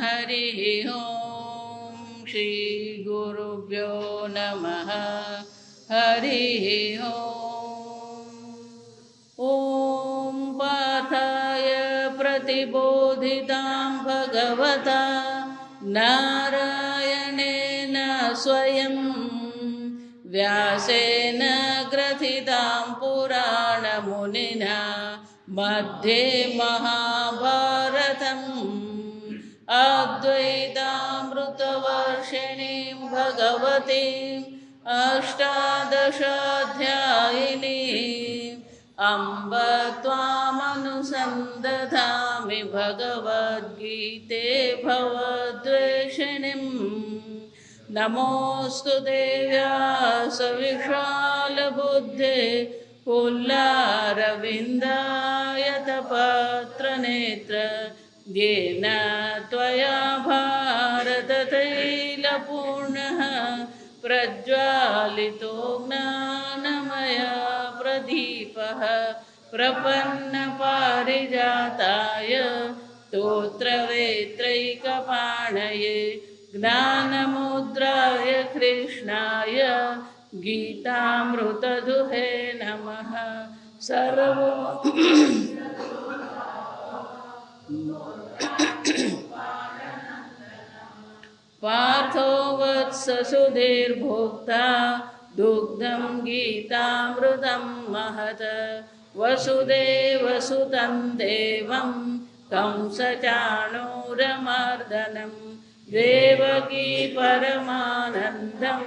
हरिः ॐ श्री गुरुभ्यो नमः हरिः ॐ पार्थाय प्रतिबोधितां भगवता नारायणेन स्वयं व्यासेन ग्रथितां पुराणमुनिना मध्ये महाभारतम् अद्वैतामृतवर्षिणीं भगवतीम् अष्टादशाध्यायिनीम् अम्ब त्वामनुसन्दधामि भगवद्गीते भवद्वेषिणीम् नमोऽस्तु देव्यासविशालबुद्धे पुल्लारविन्दायतपत्रनेत्र येन त्वया भारततैलपूर्णः प्रज्वालितो ज्ञानमय प्रदीपः प्रपन्नपारिजाताय स्तोत्रवेत्रैकपाणये ज्ञानमुद्राय कृष्णाय गीतामृतदुहे नमः। पार्थो वत्स सुधीर्भोक्ता दुग्धं गीतामृतं महत् वसुदेवसुतं देवं कंसचाणूरमर्दनं देवकी परमानन्दं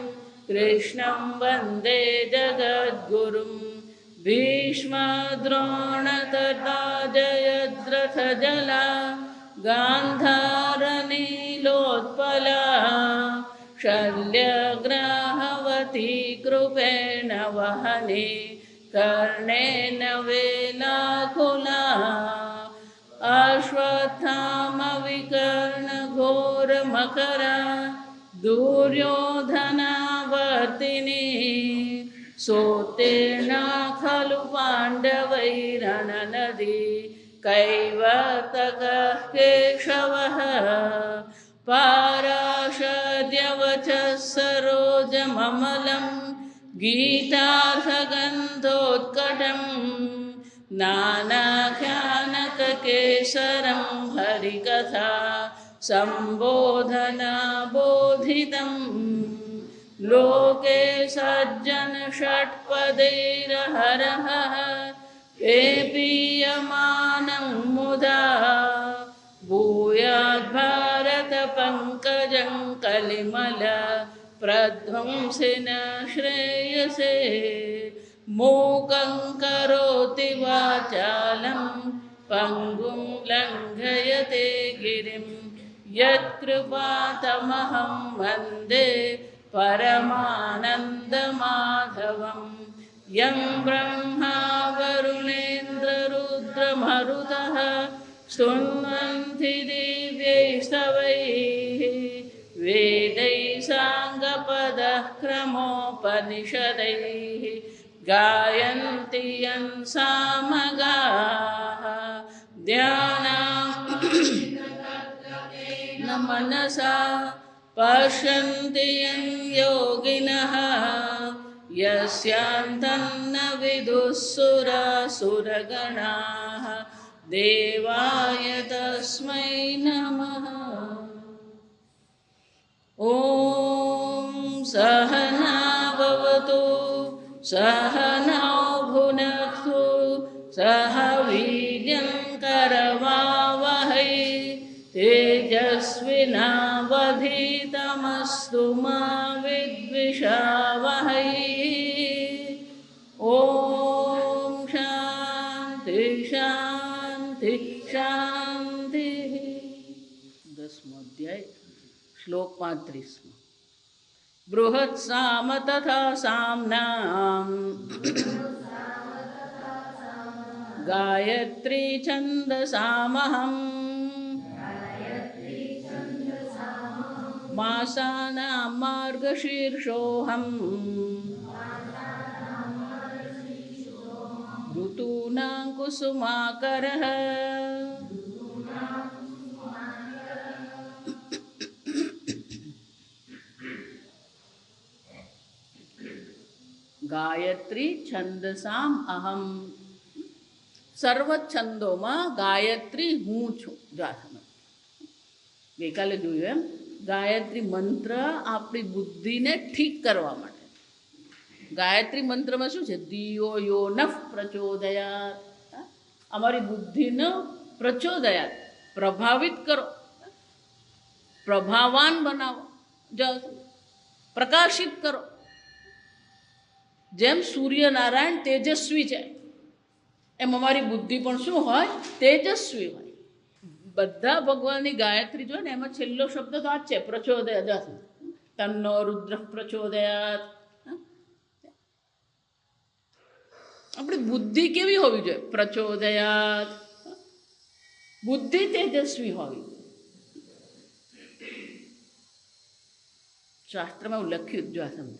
कृष्णं वन्दे जगद्गुरुं भीष्मद्रोणतथा जयद्रथजला गान्धारनीलोत्पला शल्यग्राहवती कृपेण वहने कर्णेन वेलाकुला अश्वत्थामविकर्णघोरमकरा दुर्योधनावर्तिनी सोत्तीर्णा खलु पाण्डवैरणनदी कैवर्तकः केशवः पाराशर्यवचः सरोजममलं गीतार्थगन्धोत्कटं नानाख्यानककेसरं हरिकथा सम्बोधनाबोधितं लोके सज्जनषट्पदैर्हरः पेपीयमानं मुदा भूयाद्भारतपङ्कजं कलिमल प्रध्वंसिन श्रेयसे मूकं करोति वाचालं पङ्गुं लङ्घयते गिरिं यत्कृपातमहं वन्दे परमानन्दमाधवम् यं ब्रह्मा वरुणेन्द्ररुद्रमरुतः स्तुन्वन्ति दिव्यैस्तवैः वेदैः साङ्गपदः क्रमोपनिषदैः गायन्ति यं सामगाः ध्यानां मनसा पश्यन्ति यं योगिनः यस्यान्तन्न विदुःसुरासुरगणाः देवाय तस्मै नमः। ॐ सहना भवतु सहनौ भुनक्तु सह वीर्यं करवावहै तेजस्विनावधीतमस्तु मा विद्विषावहै। ॐ शान्ति शान्ति शान्तिः। 10वां अध्याय श्लोक 35। बृहत्साम तथा साम्नां गायत्री छन्दसामहम् मासानां मार्गशीर्षोऽहम् ऋतूनां कुसुमाकरः ગાયત્રી છંદસામ અહમ. સર્વ છંદોમાં ગાયત્રી હું છું. જો આ સમજ. ગઈકાલે જોયું એમ, ગાયત્રી મંત્ર આપણી બુદ્ધિને ઠીક કરવા માટે. ગાયત્રી મંત્રમાં શું છે? દિયો યો નફ પ્રચોદયાત. અમારી બુદ્ધિનો પ્રચોદયાત, પ્રભાવિત કરો, પ્રભાવાન બનાવો, પ્રકાશિત કરો. જેમ સૂર્યનારાયણ તેજસ્વી છે એમ અમારી બુદ્ધિ પણ શું હોય? તેજસ્વી હોય. બધા ભગવાનની ગાયત્રી જો ને એમાં છેલ્લો શબ્દ તો આ જ છે, પ્રચોદયાત. તન્નો રુદ્ર પ્રચોદયાત. આપણી બુદ્ધિ કેવી હોવી જોઈએ? પ્રચોદયાત. બુદ્ધિ તેજસ્વી હોવી. શાસ્ત્રમાં એવું લખ્યું જો આ સમજ.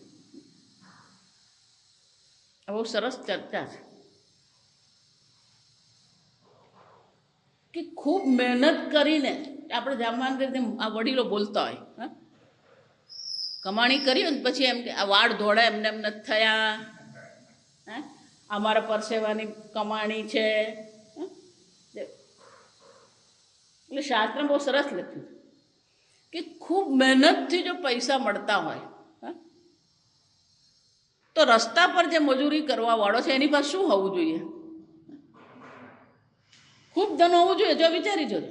બહુ સરસ ચર્ચા છે કે ખૂબ મહેનત કરીને આપણે સામાન્ય રીતે આ વડીલો બોલતા હોય, હા, કમાણી કરી ને પછી એમ કે આ વાળ ધોળા એમને એમ નથી થયા, હા, અમારા પરસેવાની કમાણી છે. એટલે શાસ્ત્રમાં બહુ સરસ લખ્યું કે ખૂબ મહેનતથી જો પૈસા મળતા હોય તો રસ્તા પર જે મજૂરી કરવા વાળો છે એની પાસે શું હોવું જોઈએ? ખૂબ ધન હોવું જોઈએ. જો વિચારી જોજો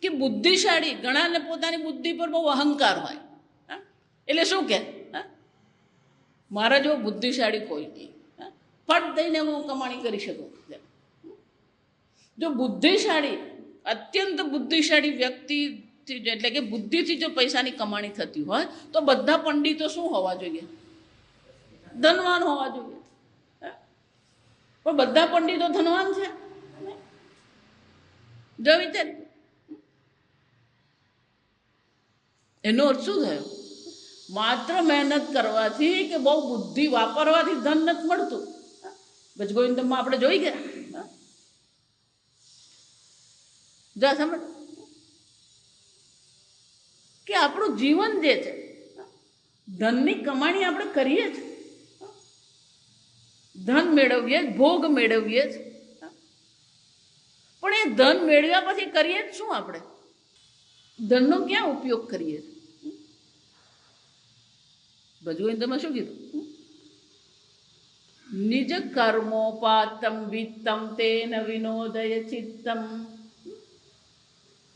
કે બુદ્ધિશાળી ઘણાને પોતાની બુદ્ધિ પર બહુ અહંકાર હોય, એટલે શું કે મારા જેવો બુદ્ધિશાળી કોઈ નહીં, ફટ દઈને હું કમાણી કરી શકું. જો બુદ્ધિશાળી, અત્યંત બુદ્ધિશાળી વ્યક્તિ, એટલે કે બુદ્ધિથી જો પૈસાની કમાણી થતી હોય તો બધા પંડિતો શું હોવા જોઈએ? ધનવાન હોવા જોઈએ. પણ બધા પંડિતો ધનવાન છે? જો વિચાર. એનો અર્થ શું થયો? માત્ર મહેનત કરવાથી કે બહુ બુદ્ધિ વાપરવાથી ધન નથી મળતું. ભજગોવિંદમાં આપણે જોઈ ગયા. જા સમજ કે આપણું જીવન જે છે, ધનની કમાણી આપણે કરીએ જ, ધન મેળવીએ, ભોગ મેળવીએ જ, પણ એ ધન મેળવ્યા પછી કરીએ જ શું? આપણે ધનનો ક્યાં ઉપયોગ કરીએ? ભજગોવિંદમાં શું કીધું? નિજ કર્મોપાતમ વિત્તમ તેન વિનોદય ચિત્તમ.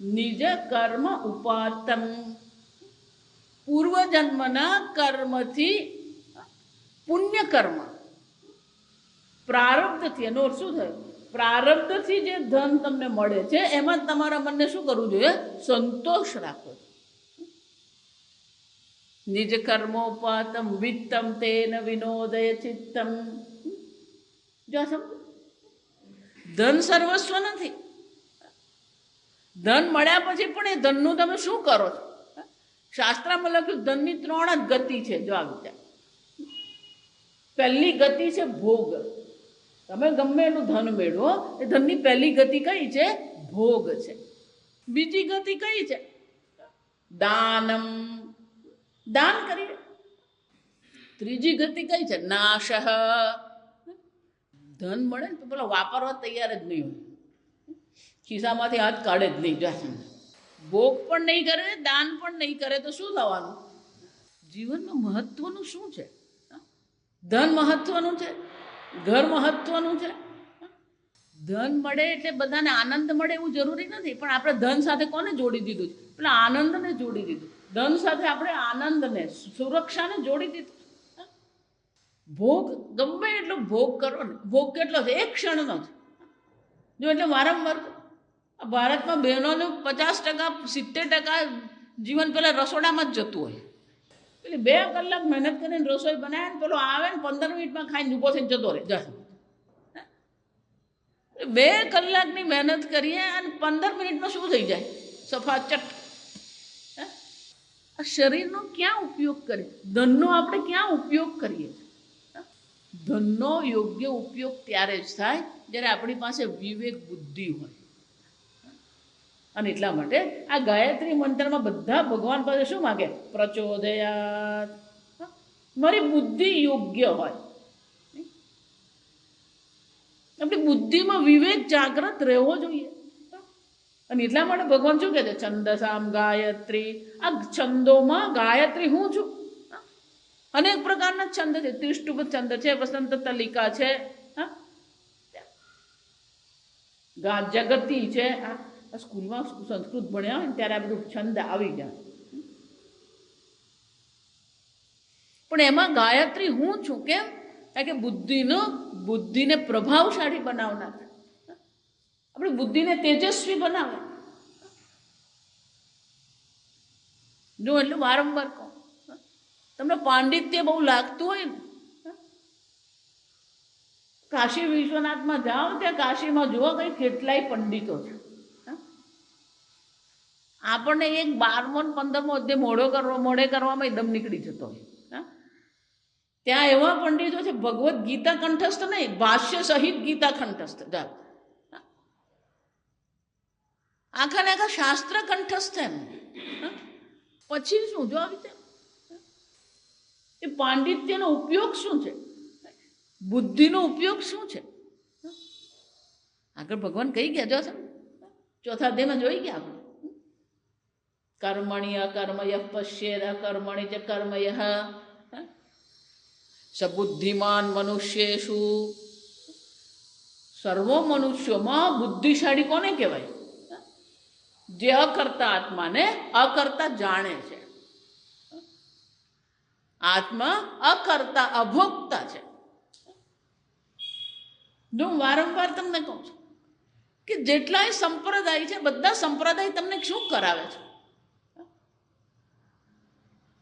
નિજ કર્મ ઉપાતમ, પૂર્વજન્મના કર્મથી, પુણ્ય કર્મ પ્રારબ્ધથી. એનો શું થયો? પ્રારબ્ધથી જે ધન તમને મળે છે એમાં તમારા મનને શું કરવું જોઈએ? સંતોષ રાખવો. નિજ કર્મોપાતમ વિત્તમ તેન વિનોદય ચિત્તમ. જો સમજ, ધન સર્વસ્વ નથી. ધન મળ્યા પછી પણ એ ધનનું તમે શું કરો છો? શાસ્ત્રમાં લખ્યું ધનની 3 જ ગતિ છે. જો આ વિચાર. પહેલી ગતિ છે ભોગ. તમે ગમે એટલું ધન મેળવો, એ ધનની પહેલી ગતિ કઈ છે? ભોગ છે. બીજી ગતિ કઈ છે? દાનમ, દાન કરીએ. ત્રીજી ગતિ કઈ છે? નાશ. ધન મળે ને તો પેલા વાપરવા તૈયાર જ નહીં હોય, ખિસ્સામાંથી હાથ કાઢે જ નહીં. ભોગ પણ નહીં કરે, દાન પણ નહીં કરે તો શું થવાનું? જીવનમાં મહત્વનું શું છે? ધન મહત્વનું છે, ઘર મહત્વનું છે. ધન મળે એટલે બધાને આનંદ મળે એવું જરૂરી નથી, પણ આપણે ધન સાથે કોને જોડી દીધું છે? પેલા આનંદને જોડી દીધું. ધન સાથે આપણે આનંદને, સુરક્ષાને જોડી દીધું. ભોગ ગમે એટલો ભોગ કરો ને, ભોગ કેટલો છે? એક ક્ષણનો છે. જો એટલે વારંવાર ભારતમાં બહેનોનું 50%, 70% જીવન પેલા રસોડામાં જ જતું હોય. એટલે 2 કલાક મહેનત કરીને રસોઈ બનાવે ને પેલો આવે ને 15 મિનિટમાં ખાઈને ઊભો થઈને જતો રહે. 2 કલાકની મહેનત કરીએ અને 15 મિનિટમાં શું થઈ જાય? સફાચટ. આ શરીરનો ક્યાં ઉપયોગ કરીએ? ધનનો આપણે ક્યાં ઉપયોગ કરીએ? ધનનો યોગ્ય ઉપયોગ ત્યારે જ થાય જ્યારે આપણી પાસે વિવેક બુદ્ધિ હોય. અને એટલા માટે આ ગાયત્રી મંત્રમાં બધા ભગવાન પાસે શું માગે? પ્રચોદયાત. મારી બુદ્ધિ યોગ્ય હોય, આપણી બુદ્ધિમાં વિવેક જાગૃત રહેવો જોઈએ. અને એટલા માટે ભગવાન શું કહે છે? છંદસામ ગાયત્રી. આ છંદોમાં ગાયત્રી હું છું. અનેક પ્રકારના છંદ છે. ત્રિષ્ટુપ છંદ છે, વસંત તલિકા છે, જગતી છે. આ સ્કૂલમાં સંસ્કૃત ભણ્યા હોય ને ત્યારે આ બધું છંદ આવી જાય. પણ એમાં ગાયત્રી હું છું. કેમ? કારણ કે બુદ્ધિને પ્રભાવશાળી બનાવનાર, આપણી બુદ્ધિને તેજસ્વી બનાવે. જો એટલે વારંવાર કહું, તમને પાંડિત્ય બહુ લાગતું હોય ને, કાશી વિશ્વનાથમાં જાઓ, ત્યાં કાશીમાં જુઓ કઈ કેટલાય પંડિતો છે. આપણને એક 12મો 15મો અધ્યાય મોડે કરવામાં દમ નીકળી જતો હોય. ત્યાં એવા પંડિતો છે, ભગવદ્ ગીતા કંઠસ્થ નહીં, ભાષ્ય સહિત ગીતા કંઠસ્થ. આખા ને આખા શાસ્ત્ર કંઠસ્થ એમ. પછી શું? જો આવી રીતે એ પાંડિત્યનો ઉપયોગ શું છે? બુદ્ધિનો ઉપયોગ શું છે? આગળ ભગવાન કહી ગયા, જો છે ચોથા અધ્યાયમાં જોઈ ગયા આપણે. કર્મણિ અકર્મય પશ્યેદ અકર્મણિ ચ કર્મય સબુદ્ધિમાન મનુષ્યેષુ. સર્વ મનુષ્યોમાં બુદ્ધિશાળી કોને કહેવાય? જે અકર્તા આત્માને અકર્તા જાણે છે. આત્મા અકર્તા અભોક્તા છે. જો હું વારંવાર તમને કહું છું કે જેટલાય સંપ્રદાય છે, બધા સંપ્રદાય તમને શું કરાવે છે?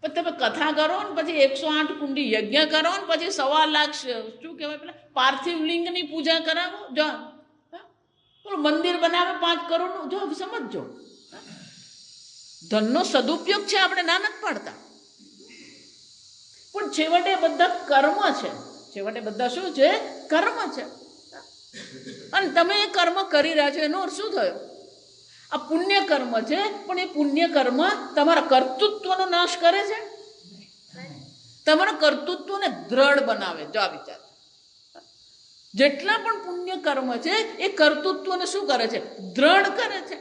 પણ તમે કથા કરો ને પછી 108 કુંડી યજ્ઞ કરો ને પછી 1.25 લાખ શું કહેવાય પેલા પાર્થિવ લિંગની પૂજા કરાવો. જો મંદિર બનાવે 5 કરોડનું. જો સમજો, ધનનો સદુપયોગ છે, આપણે ના નથી પાડતા, પણ છેવટે બધા કર્મ છે. છેવટે બધા શું છે? કર્મ છે. અને તમે એ કર્મ કરી રહ્યા છો એનો અર્થ શું થયો? આ પુણ્ય કર્મ છે, પણ એ પુણ્ય કર્મ તમારા કર્તૃત્વનો નાશ કરે છે, તમારા કર્તૃત્વને દ્રઢ બનાવે. જો આ વિચાર, જેટલા પણ પુણ્ય કર્મ છે એ કર્તૃત્વને શું કરે છે? દ્રઢ કરે છે.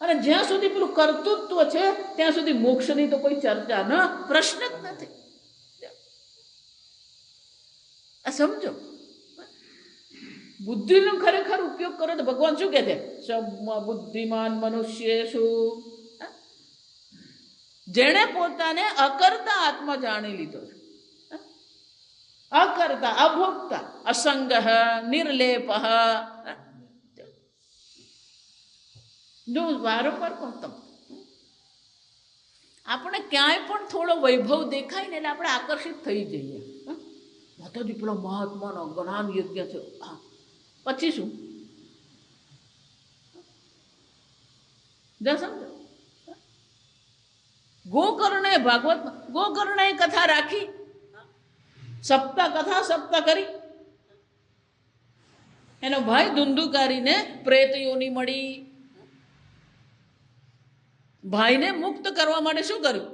અને જ્યાં સુધી પેલું કર્તૃત્વ છે ત્યાં સુધી મોક્ષની તો કોઈ ચર્ચા ન, પ્રશ્ન જ નથી. આ સમજો, બુદ્ધિનો ખરેખર ઉપયોગ કરો તો ભગવાન શું કહે છે? બુદ્ધિમાન મનુષ્ય શું? જેણે પોતાને અકર્તા આત્મા જાણી લીધો છે, અકર્તા અભોક્તા, અસંગ નિર્લેપ. જો વારંવાર કહું તમને, આપણે ક્યાંય પણ થોડો વૈભવ દેખાય ને એટલે આપણે આકર્ષિત થઈ જઈએ. માતાજી પેલો મહાત્માનો જ્ઞાન યજ્ઞ છે, પછી શું? સમજો, ગોકર્ણે ભાગવત ગોકર્ણે કથા રાખી, સપ્તાહ કરી. એનો ભાઈ ધુંધુકારીને પ્રેત યોની મળી. ભાઈને મુક્ત કરવા માટે શું કર્યું?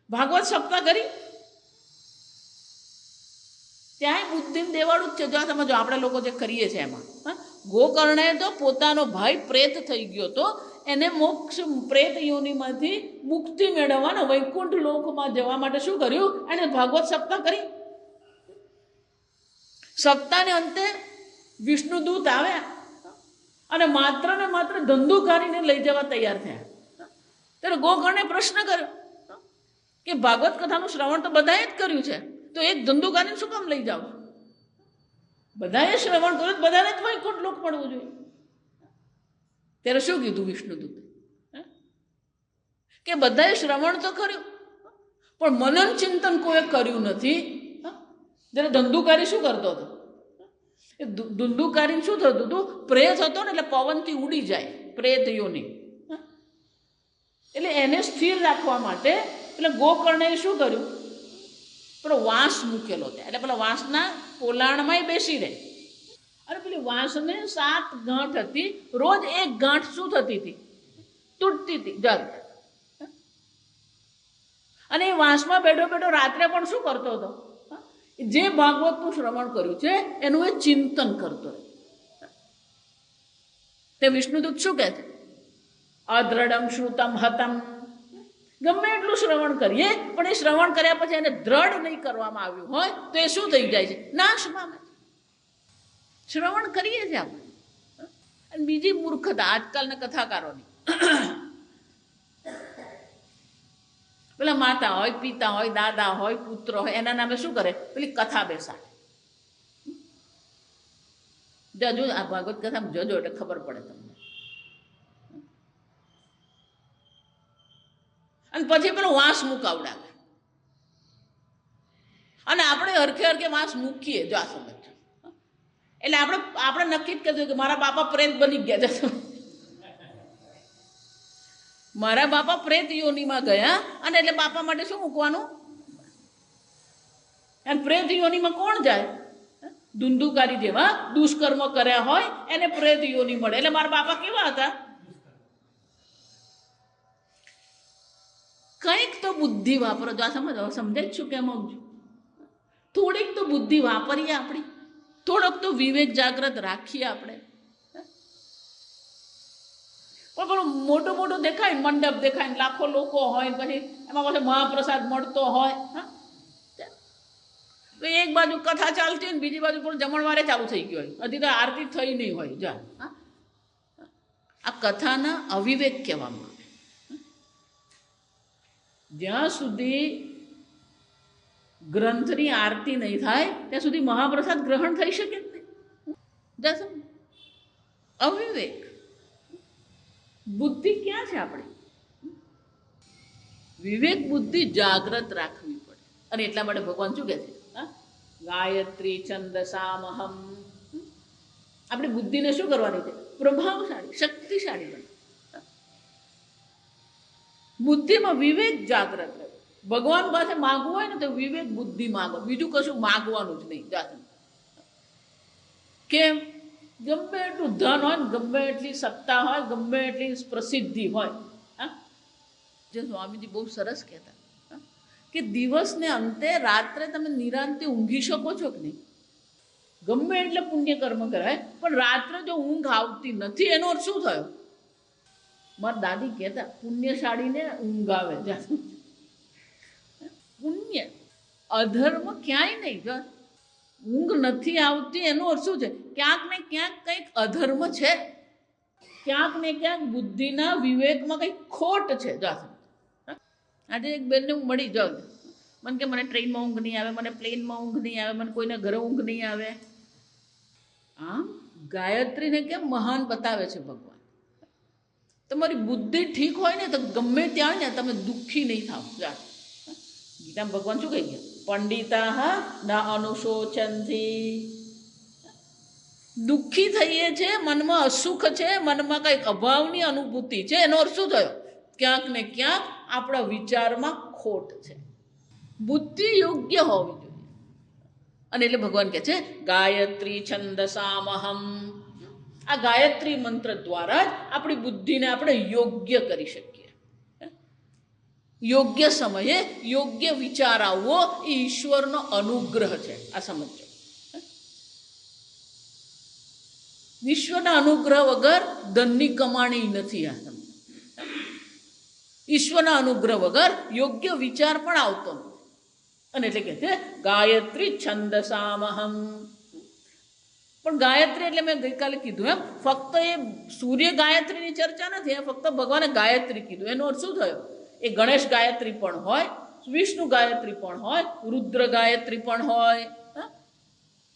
ભાગવત સપ્તાહ કરી. ત્યાંય બુદ્ધિને દેવાળું જ છે. જો સમજો, આપણે લોકો જે કરીએ છીએ એમાં, ગોકર્ણે તો પોતાનો ભાઈ પ્રેત થઈ ગયો તો એને મોક્ષ પ્રેત યોનિમાંથી મુક્તિ મેળવવાના વૈકુંઠ લોકમાં જવા માટે શું કર્યું? એને ભાગવત સપ્તાહ કરી. સપ્તાહને અંતે વિષ્ણુદૂત આવ્યા અને માત્ર ને માત્ર ધંધુકારીને લઈ જવા તૈયાર થયા. ત્યારે ગોકર્ણે પ્રશ્ન કર્યો કે ભાગવત કથાનું શ્રવણ તો બધાએ જ કર્યું છે, તો એક ધંધુકારીને શું કામ લઈ જાઓ? બધાએ શ્રવણ કર્યું, બધાને જ વૈકુંઠ લોક મળવું જોઈએ. ત્યારે શું કીધું વિષ્ણુદૂત? કે બધાએ શ્રવણ તો કર્યું પણ મનન ચિંતન કોઈ કર્યું નથી. જ્યારે ધંધુકારી શું કરતો હતો? એ ધંધુકારી શું થતું હતું? પ્રેત હતો ને એટલે પવનથી ઉડી જાય, પ્રેત યોની. એટલે એને સ્થિર રાખવા માટે એટલે ગોકર્ણે શું કર્યું? પેલો વાંસ મૂકેલો ત્યાં, એટલે પેલા વાંસના પોલાણમાં બેસી રહે. અને પેલી વાંસને 7 ગાંઠ હતી, રોજ એક ગાંઠ શું થતી હતી? તૂટતી હતી. અને એ વાંસમાં બેઠો બેઠો રાત્રે પણ શું કરતો હતો? જે ભાગવતનું શ્રવણ કર્યું છે એનું એ ચિંતન કરતો. તે વિષ્ણુદૂત શું કહે છે? અદ્રઢમ શ્રુતમ હતમ. ગમે એટલું શ્રવણ કરીએ પણ એ શ્રવણ કર્યા પછી એને દ્રઢ નહીં કરવામાં આવ્યું હોય તો એ શું થઈ જાય છે? નાશ પામે. શ્રવણ કરીએ છીએ આપણે. અને બીજી મૂર્ખતા આજકાલના કથાકારોની, પેલા માતા હોય, પિતા હોય, દાદા હોય, પુત્ર હોય, એના નામે શું કરે? પેલી કથા બેસાડે. જજો આ ભાગવત કથામાં જજો એટલે ખબર પડે તમને. અને પછી પેલો વાંસ મુકાવડાવે અને આપણે હરખે હરખે વાંસ મૂકીએ. જો આ સમજ એટલે આપણે નક્કી જ કર્યું કે મારા બાપા પ્રેત બની ગયા છે. મારા બાપા પ્રેત યોનિમાં ગયા અને એટલે બાપા માટે શું મૂકવાનું? અને પ્રેત યોનિમાં કોણ જાય? ધુંધુકારી જેવા દુષ્કર્મ કર્યા હોય એને પ્રેત યોની મળે. એટલે મારા બાપા કેવા હતા? કંઈક તો બુદ્ધિ વાપરો. જો આ સમજે જ છું કેમ આવું છું. થોડીક તો બુદ્ધિ વાપરીએ આપણી, થોડોક તો વિવેક જાગ્રત રાખીએ આપણે. પણ પેલું મોટું મોટું દેખાય, મંડપ દેખાય, લાખો લોકો હોય, પછી એમાં પાછો મહાપ્રસાદ મળતો હોય. તો એક બાજુ કથા ચાલતી હોય ને બીજી બાજુ પણ જમણવારે ચાલુ થઈ ગયો હોય, હજી તો આરતી થઈ નહીં હોય. જા આ કથાના અવિવેક કહેવામાં આવે. જ્યાં સુધી ગ્રંથની આરતી નહીં થાય ત્યાં સુધી મહાપ્રસાદ ગ્રહણ થઈ શકે જ નહીં. અવિવેક. બુદ્ધિ ક્યાં છે આપણી? વિવેક બુદ્ધિ જાગ્રત રાખવી પડે. અને એટલા માટે ભગવાન શું કહે છે? ગાયત્રી છંદસામહમ. આપણી બુદ્ધિને શું કરવાની છે? પ્રભાવશાળી, શક્તિશાળી બને. બુદ્ધિમાં વિવેક જાગ્રત રહે. ભગવાન પાસે માગવું હોય ને તો વિવેક બુદ્ધિ માગો, બીજું કશું માગવાનું જ નહીં. જાતે કેમ? ગમે એટલું ધન હોય ને, ગમે એટલી સત્તા હોય, ગમે એટલી પ્રસિદ્ધિ હોય. જે સ્વામીજી બહુ સરસ કહેતા કે દિવસને અંતે રાત્રે તમે નિરાંતે ઊંઘી શકો છો કે નહીં? ગમે એટલે પુણ્ય કર્મ કરાય પણ રાત્રે જો ઊંઘ આવતી નથી એનો અર્થ શું થયો? મારા દાદી કહેતા પુણ્યશાળીને ઊંઘ આવે. પુણ્ય અધર્મ ક્યાંય નહીં. જો ઊંઘ નથી આવતી એનો અર્થ શું છે? ક્યાંક ને ક્યાંક કંઈક અધર્મ છે, ક્યાંક ને ક્યાંક બુદ્ધિના વિવેકમાં કંઈક ખોટ છે. આજે એક બેનને હું મળી જાઉં, મને કે મને ટ્રેનમાં ઊંઘ નહીં આવે, મને પ્લેનમાં ઊંઘ નહીં આવે, મને કોઈના ઘરે ઊંઘ નહીં આવે. આમ ગાયત્રીને કેમ મહાન બતાવે છે ભગવાન. તમારી બુદ્ધિ ઠીક હોય ને તો ગમે ત્યાં ને તમે દુઃખી નહીં થાવ. ગીતામાં ભગવાન શું કહી ગયા? પંડિતા ના અનુશોચનથી. દુઃખી થઈએ છે, મનમાં અસુખ છે, મનમાં કંઈક અભાવની અનુભૂતિ છે, એનો અર્થ શું થયો? ક્યાંક ને ક્યાંક આપણા વિચારમાં ખોટ છે. બુદ્ધિ યોગ્ય હોવી જોઈએ. અને એટલે ભગવાન કહે છે ગાયત્રી છંદસામહમ. આ ગાયત્રી મંત્ર દ્વારા જ આપણી બુદ્ધિને આપણે યોગ્ય કરી શકીએ. યોગ્ય સમયે યોગ્ય વિચાર આવવો એ ઈશ્વરનો અનુગ્રહ છે. આ સમજો. ઈશ્વરના અનુગ્રહ વગર ધનની કમાણી નથી. આ સમજો. ઈશ્વરના અનુગ્રહ વગર યોગ્ય વિચાર પણ આવતો નથી. અને એટલે કે છે ગાયત્રી છંદસામહમ. પણ ગાયત્રી એટલે મેં ગઈકાલે કીધું એમ ફક્ત એ સૂર્ય ગાયત્રીની ચર્ચા નથી. ફક્ત ભગવાને ગાયત્રી કીધું એનો અર્થ શું થયો? એ ગણેશ ગાયત્રી પણ હોય, વિષ્ણુ ગાયત્રી પણ હોય, રુદ્ર ગાયત્રી પણ હોય.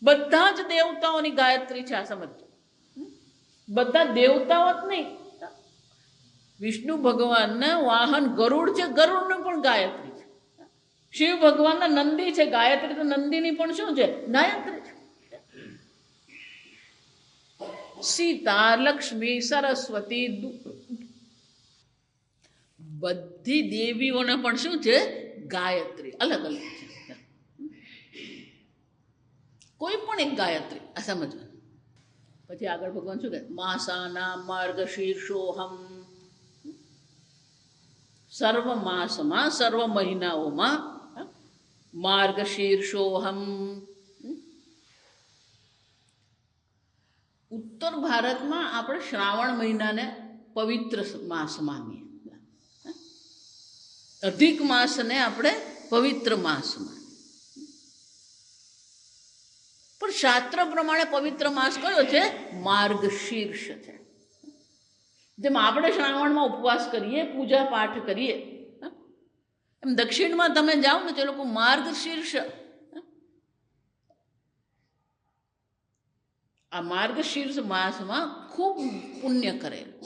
બધા જ દેવતાઓની ગાયત્રી છે. આ સમજો. બધા દેવતાઓ જ નહીં. વિષ્ણુ ભગવાનના વાહન ગરુડ છે, ગરુડને પણ ગાયત્રી છે. શિવ ભગવાનના નંદી છે, ગાયત્રી તો નંદીની પણ શું છે? ગાયત્રી છે. સીતા, લક્ષ્મી, સરસ્વતી બધી દેવીઓને પણ શું છે? ગાયત્રી. અલગ અલગ છે. કોઈ પણ એક ગાયત્રી. આ સમજવા. પછી આગળ ભગવાન શું કહે? માસાના માર્ગ શીર્ષોહમ. સર્વ માસમાં, સર્વ મહિનાઓમાં માર્ગશીર્ષોહમ. ઉત્તર ભારતમાં આપણે શ્રાવણ મહિનાને પવિત્ર માસ માનીએ, અધિક માસને આપણે પવિત્ર માસ માનીએ. પણ શાસ્ત્ર પ્રમાણે પવિત્ર માસ કયો છે? માર્ગશીર્ષ છે. જેમ આપણે શ્રાવણમાં ઉપવાસ કરીએ, પૂજા પાઠ કરીએ, એમ દક્ષિણમાં તમે જાઓ ને તે લોકો માર્ગશીર્ષ, આ માર્ગશીર્ષ માસમાં ખૂબ પુણ્ય કરેલું.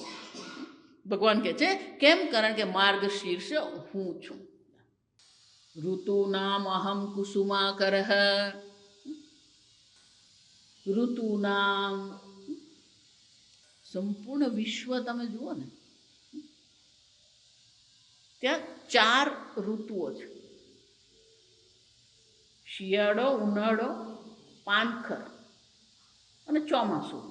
ભગવાન કહે છે કેમ? કારણ કે માર્ગશીર્ષ હું છું. ઋતુનામ અહમ કુસુમાકર. ઋતુનામ, સંપૂર્ણ વિશ્વ તમે જુઓ ને ત્યાં 4 ઋતુઓ છે: શિયાળો, ઉનાળો, પાનખર અને ચોમાસું.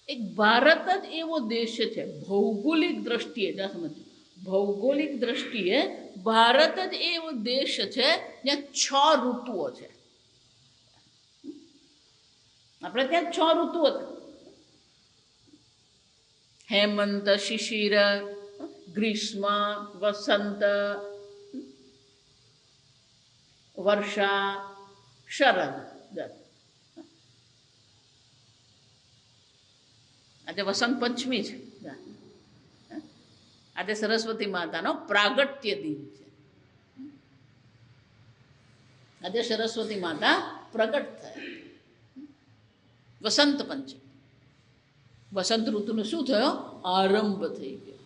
એક ભારત જ એવો દેશ છે ભૌગોલિક દ્રષ્ટિએ, ભૌગોલિક દ્રષ્ટિએ ભારત જ એવો દેશ છે જ્યાં 6 ઋતુઓ છે. આપણે ત્યાં 6 ઋતુઓ છે: હેમંત, શિશિર, ગ્રીષ્મ, વસંત, વર્ષા, શરદ. આજે વસંત પંચમી છે. આજે સરસ્વતી માતાનો પ્રાગટ્ય દિન છે. આજે સરસ્વતી માતા પ્રગટ થયા. વસંત પંચમી, વસંત ઋતુનો શું થયો? આરંભ થઈ ગયો.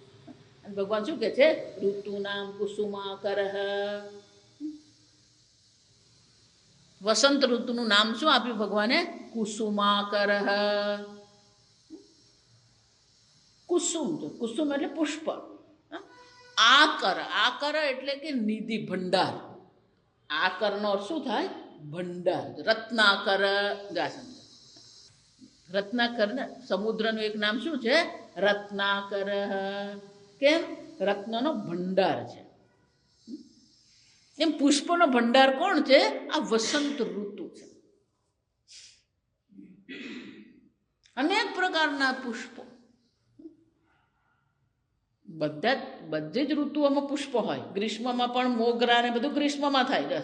અને ભગવાન શું કહે છે? ઋતુનામ કુસુમાકર. વસંત ઋતુનું નામ શું આપ્યું ભગવાને? કુસુમાકર. કુસુમ, કુસુમ એટલે પુષ્પ. આકર, આકર એટલે કે નિધિ, ભંડાર. આકરનો શું થાય? ભંડાર. રત્નાકર. રત્નાકર ને સમુદ્રનું એક નામ શું છે? રત્નાકર. કેમ? રત્નનો ભંડાર છે. એમ પુષ્પનો ભંડાર કોણ છે? આ વસંત ઋતુ છે. અનેક પ્રકારના પુષ્પો, બધી જ ઋતુઓમાં પુષ્પ હોય. ગ્રીષ્મમાં પણ મોગરા ને બધું ગ્રીષ્મમાં થાય.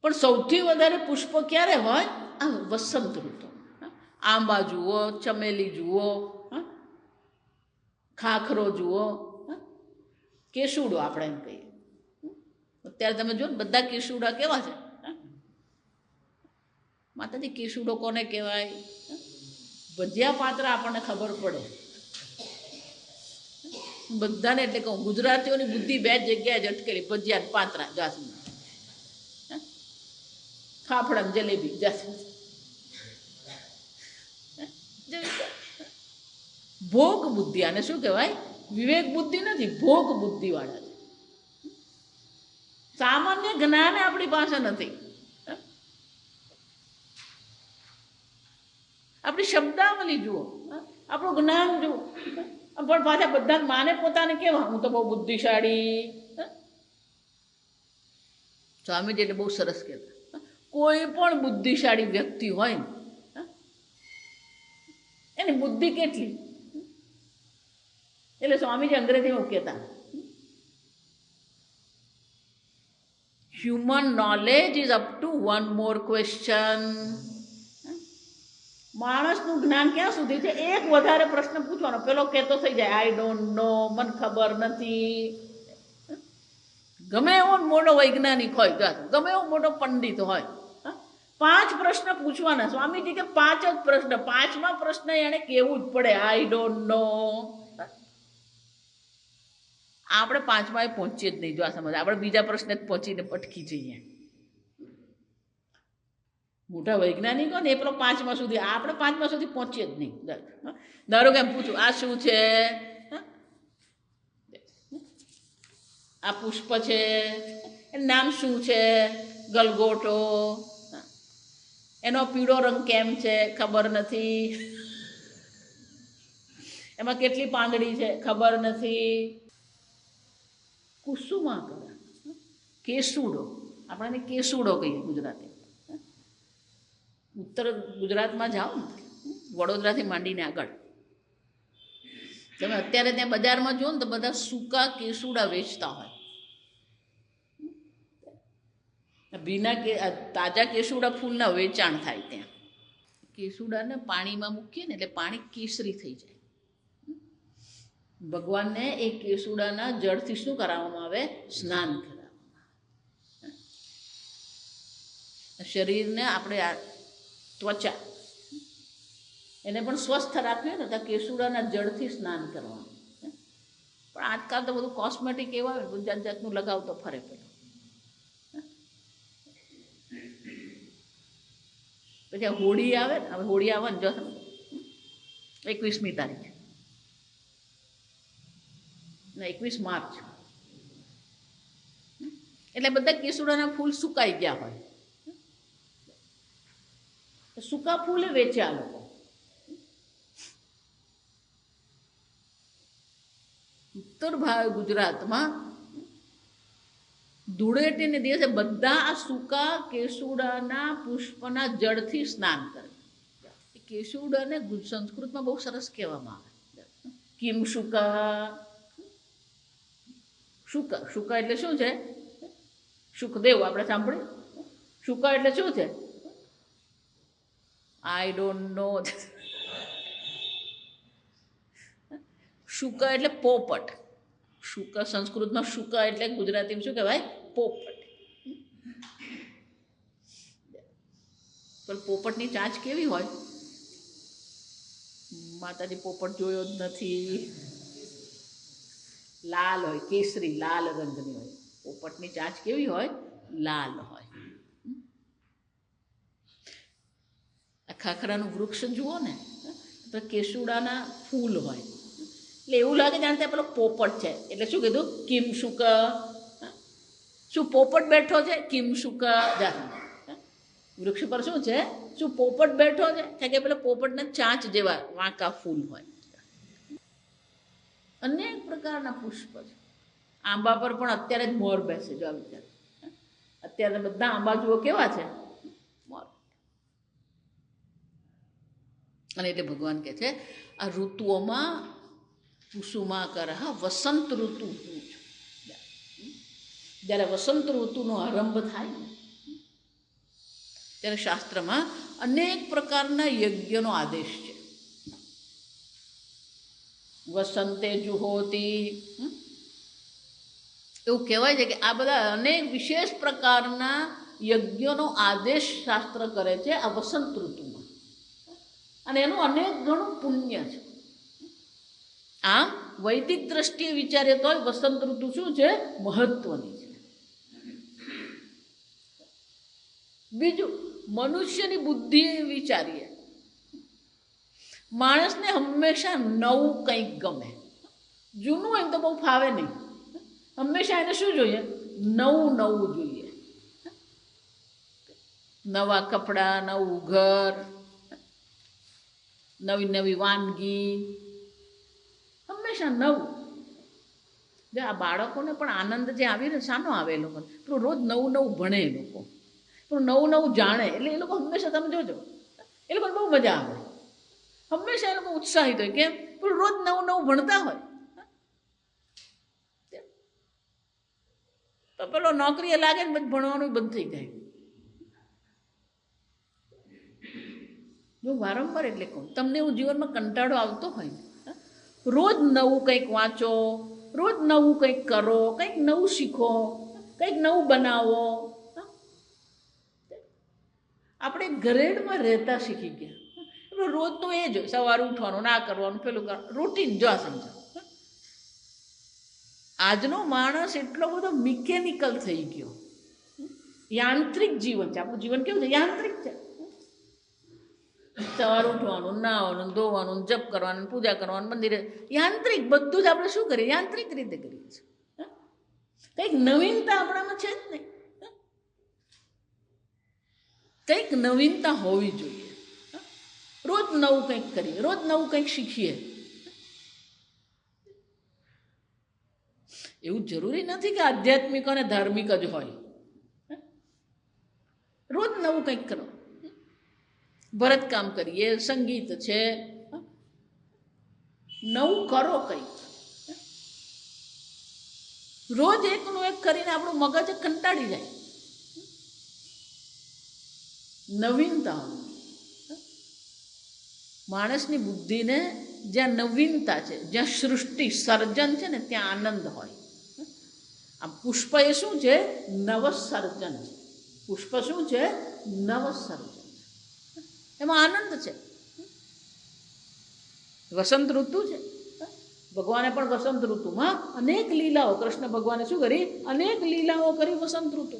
પણ સૌથી વધારે પુષ્પ ક્યારે હોય? આ વસંત ઋતુ. આંબા જુઓ, ચમેલી જુઓ, ખાખરો જુઓ, કેસુડો આપણે એમ કહીએ. અત્યારે તમે જો ને બધા કેસુડા કેવા છે? માતાજી કેસુડો કોને કહેવાય? ભજીયા પાત્રા આપણને ખબર પડે બધાને. એટલે કહું ગુજરાતીઓની બુદ્ધિ 2 જગ્યાએ જ અટકેલી: ભજીયા, પાત્રા, જાસૂદ, ફાફડા, જલેબી, જાસૂદ. ભોગ બુદ્ધિ, આને શું કહેવાય? વિવેક બુદ્ધિ નથી, ભોગ બુદ્ધિ વાળા છે. સામાન્ય જ્ઞાન આપણી પાસે નથી. આપણી શબ્દાવલી જુઓ, આપણું જ્ઞાન જુઓ, પણ પાછા બધા માને પોતાને કેવા? હું તો બહુ બુદ્ધિશાળી. સ્વામીજી એટલે બહુ સરસ કહેતા, કોઈ પણ બુદ્ધિશાળી વ્યક્તિ હોય ને એની બુદ્ધિ કેટલી? એટલે સ્વામીજી અંગ્રેજીમાં કહેતા, human knowledge is up to one more question. માણસનું જ્ઞાન ક્યાં સુધી છે? એક વધારે પ્રશ્ન પૂછવાનો, પેલો કહેતો થઈ જાય આઈ ડોન્ટ નો, મને ખબર નથી. ગમે એવો મોટો વૈજ્ઞાનિક હોય, ગમે એવો મોટો પંડિત હોય, 5 પ્રશ્ન પૂછવાના. સ્વામીજી કે 5 જ પ્રશ્ન, 5મા પ્રશ્ન એને કેવું જ પડે આઈ ડોન્ટ નો. આપણે 5માં પહોંચીએ જ નહીં. જો આ સમજ, આપણે બીજા પ્રશ્ને જ પહોંચીને પટકી જઈએ. મોટા વૈજ્ઞાનિકો ને એ પેલો 5મા સુધી, આપણે 5મા સુધી પહોંચીએ જ નહીં. ધારો કે એમ પૂછું, આ શું છે? આ પુષ્પ છે, એનું નામ શું છે? ગલગોટો. એનો પીળો રંગ કેમ છે? ખબર નથી. એમાં કેટલી પાંદડી છે ખબર નથી. કુસુમાકર, કેસુડો, આપણે કેસુડો કહીએ ગુજરાતી. ઉત્તર ગુજરાતમાં જાઓ ને, વડોદરાથી માંડીને આગળ, તમે અત્યારે ત્યાં બજારમાં જુઓ ને તો બધા સૂકા કેસુડા વેચતા હોય. ભીના તાજા કેસુડા ફૂલના વેચાણ થાય ત્યાં. કેસુડાને પાણીમાં મૂકીએ ને એટલે પાણી કેસરી થઈ જાય. ભગવાનને એ કેસુડાના જળથી શું કરાવવામાં આવે? સ્નાન કરાવવામાં આવે. શરીરને આપણે આ ત્વચા એને પણ સ્વસ્થ રાખીએ ને તો કેસુડાના જળથી સ્નાન કરવાનું. પણ આજકાલ તો બધું કોસ્મેટિક એવા હોય, જાત જાતનું લગાવતો ફરે પેલો. પછી આ હોળી આવે ને, હવે હોળી આવે ને જો 21મી તારીખ ને 21 માર્ચ, એટલે બધા કેસુડાના ફૂલ સુકાઈ ગયા હોય. સૂકા ફૂલે વેચ્યા લોકો. ઉત્તર ગુજરાતમાં ધૂળેટીને દિવસે બધા આ સૂકા કેસુડાના પુષ્પના જળથી સ્નાન કરે. કેસુડાને સંસ્કૃતમાં બહુ સરસ કહેવામાં આવે, કિમ શુકા. શુકા, શુકા એટલે શું છે? સુખદેવ આપણે સાંભળ્યું. શુકા એટલે શું છે? I don't know. શુકા એટલે પોપટ. શુકા સંસ્કૃતમાં શુકા એટલે ગુજરાતીમાં શું કહેવાય? પોપટ. પણ પોપટની ચાંચ કેવી હોય? માતાજી પોપટ જોયો જ નથી. લાલ હોય, કેસરી લાલ રંગની હોય. પોપટની ચાંચ કેવી હોય? લાલ હોય. આ ખાખરાનું વૃક્ષ જુઓ ને તો કેસુડાના ફૂલ હોય, એટલે એવું લાગે જાણે ત્યાં પેલો પોપટ છે. એટલે શું કીધું? Kim shook. શું પોપટ બેઠો છે? Kim shook. વૃક્ષ પર શું છે? શું પોપટ બેઠો છે? કારણ કે પેલા પોપટના ચાંચ જેવા વાંકા ફૂલ હોય. અનેક પ્રકારના પુષ્પ છે. આંબા પર પણ અત્યારે જ મોર બેસે. જો વિચાર, અત્યારે બધા આંબા જુઓ કેવા છે? મોર. અને એટલે ભગવાન કહે છે આ ઋતુઓમાં કુસુમાકર, વસંત ઋતુ. જ્યારે વસંત ઋતુનો આરંભ થાય ને ત્યારે શાસ્ત્રમાં અનેક પ્રકારના યજ્ઞનો આદેશ છે. વસંતે જુહોતી, એવું કહેવાય છે કે આ બધા અનેક વિશેષ પ્રકારના યજ્ઞનો આદેશ શાસ્ત્ર કરે છે આ વસંત ઋતુમાં, અને એનું અનેક ઘણું પુણ્ય છે. આમ વૈદિક દ્રષ્ટિએ વિચારીએ તો વસંત ઋતુ શું છે? મહત્વની છે. બીજું, મનુષ્યની બુદ્ધિએ વિચારીએ, માણસને હંમેશા નવું કંઈક ગમે. જૂનું એમ તો બહુ ફાવે નહીં. હંમેશા એને શું જોઈએ? નવું નવું જોઈએ. નવા કપડાં, નવું ઘર, નવી નવી વાનગી, હંમેશા નવું. જો આ બાળકોને પણ આનંદ જે આવે ને, શાનો આવે? એ લોકોને પેલું રોજ નવું નવું ભણે, એ લોકો પેલું નવું નવું જાણે, એટલે એ લોકો હંમેશા, તમે જોજો, એ લોકોને બહુ મજા આવે. હંમેશા એ લોકો ઉત્સાહિત હોય. કેમ? પેલું રોજ નવું નવું ભણતા હોય. તો પેલો નોકરીએ લાગે ને પછી ભણવાનું બંધ થઈ જાય. જો વારંવાર, એટલે કહું તમને એવું જીવનમાં કંટાળો આવતો હોય ને, રોજ નવું કંઈક વાંચો, રોજ નવું કંઈક કરો, કંઈક નવું શીખો, કંઈક નવું બનાવો. આપણે ઘરેડમાં રહેતા શીખી ગયા. રોજ તો એ જ હોય, સવારે ઉઠવાનું, ના કરવાનું, પેલું કરવાનું, રૂટીન. જો આ સમજો, આજનો માણસ એટલો બધો મિકેનિકલ થઈ ગયો, યાંત્રિક જીવન છે. આપણું જીવન કેવું છે? યાંત્રિક છે. સવારે ઉઠવાનું, નાહવાનું, ધોવાનું, જપ કરવાનું, પૂજા કરવાનું, મંદિરે, યાંત્રિક. બધું જ આપણે શું કરીએ? યાંત્રિક રીતે કરીએ છીએ. કંઈક નવીનતા આપણામાં છે જ નહીં. કંઈક નવીનતા હોવી જોઈએ. રોજ નવું કંઈક કરીએ, રોજ નવું કંઈક શીખીએ. એવું જરૂરી નથી કે આધ્યાત્મિક અને ધાર્મિક જ હોય. રોજ નવું કંઈક કરો. ભરતકામ કરીએ, સંગીત છે, નવું કરો કંઈક. રોજ એકનું એક કરીને આપણું મગજ કંટાળી જાય. નવીનતા, માણસની બુદ્ધિને જ્યાં નવીનતા છે, જ્યાં સૃષ્ટિ સર્જન છે ને ત્યાં આનંદ હોય. આ પુષ્પ એ શું છે? નવસર્જન છે. પુષ્પ શું છે? નવસર્જન. એમાં આનંદ છે. વસંત ઋતુ છે, ભગવાને પણ વસંત ઋતુમાં અનેક લીલાઓ, કૃષ્ણ ભગવાને શું કરી? અનેક લીલાઓ કરી વસંત ઋતુ.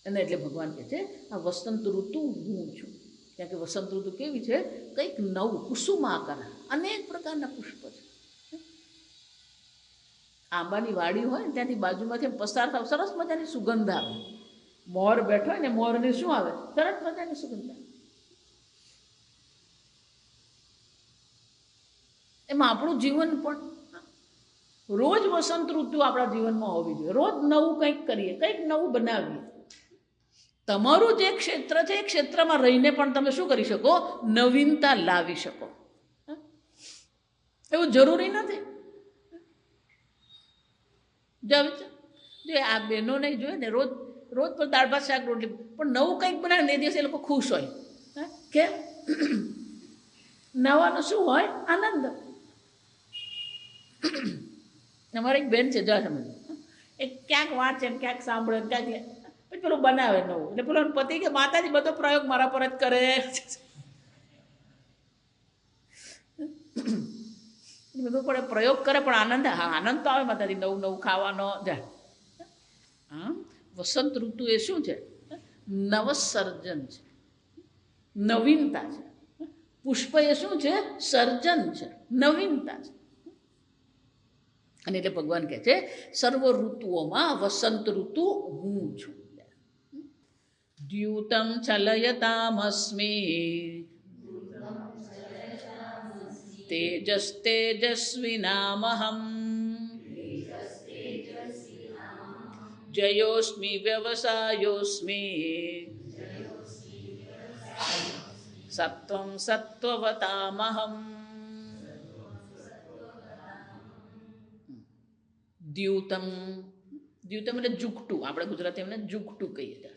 અને એટલે ભગવાન કહે છે આ વસંત ઋતુ હું છું. કારણ કે વસંત ઋતુ કેવી છે? કંઈક નવું, કુસુમાકાર, અનેક પ્રકારના પુષ્પ છે. આંબાની વાડી હોય ને ત્યાંથી બાજુમાંથી પસાર થાવ, સરસ મજાની સુગંધ આવે. મોર બેઠો હોય ને, મોરને શું આવે? સરસ મજાની સુગંધ આવે. એમાં આપણું જીવન પણ રોજ વસંત ઋતુ આપણા જીવનમાં હોવી જોઈએ. રોજ નવું કંઈક કરીએ, કંઈક નવું બનાવીએ. તમારું જે ક્ષેત્ર છે એ ક્ષેત્રમાં રહીને પણ તમે શું કરી શકો? નવીનતા લાવી શકો. એવું જરૂરી નથી. જો આ બહેનો નહીં જોઈએ ને, રોજ રોજ તો દાળ ભાત શાક રોટલી, પણ નવું કંઈક બનાવે ને એ દિવસે એ લોકો ખુશ હોય. કે નવાનો શું હોય? આનંદ. અમારી એક બેન છે, જો સમજ, એ ક્યાંક વાંચે ને ક્યાંક સાંભળે ને ક્યાંક પછી પેલું બનાવે નવું. એટલે પેલો પતિ કે માતાજી બધો પ્રયોગ મારા પર જ કરે. બધું પણ પ્રયોગ કરે પણ આનંદ, હા આનંદ તો આવે માતાજી નવું નવું ખાવાનો. જાય હા, વસંત ઋતુ એ શું છે? નવસર્જન છે, નવીનતા છે. પુષ્પ એ શું છે? સર્જન છે, નવીનતા છે. અને એટલે ભગવાન કહે છે સર્વ ઋતુઓમાં વસંત ઋતુ હું છું. દ્યુતમ ચલયતામસ્મિ તેજસ તેજસ્વિનામહમ જયોસ્મિ વ્યવસાયોસ્મિ સત્વં સત્વવતામહમ. દ્યુતમ, દ્યુતમ એટલે જુગટું, આપણે ગુજરાતી એમને જુગટું કહીએ.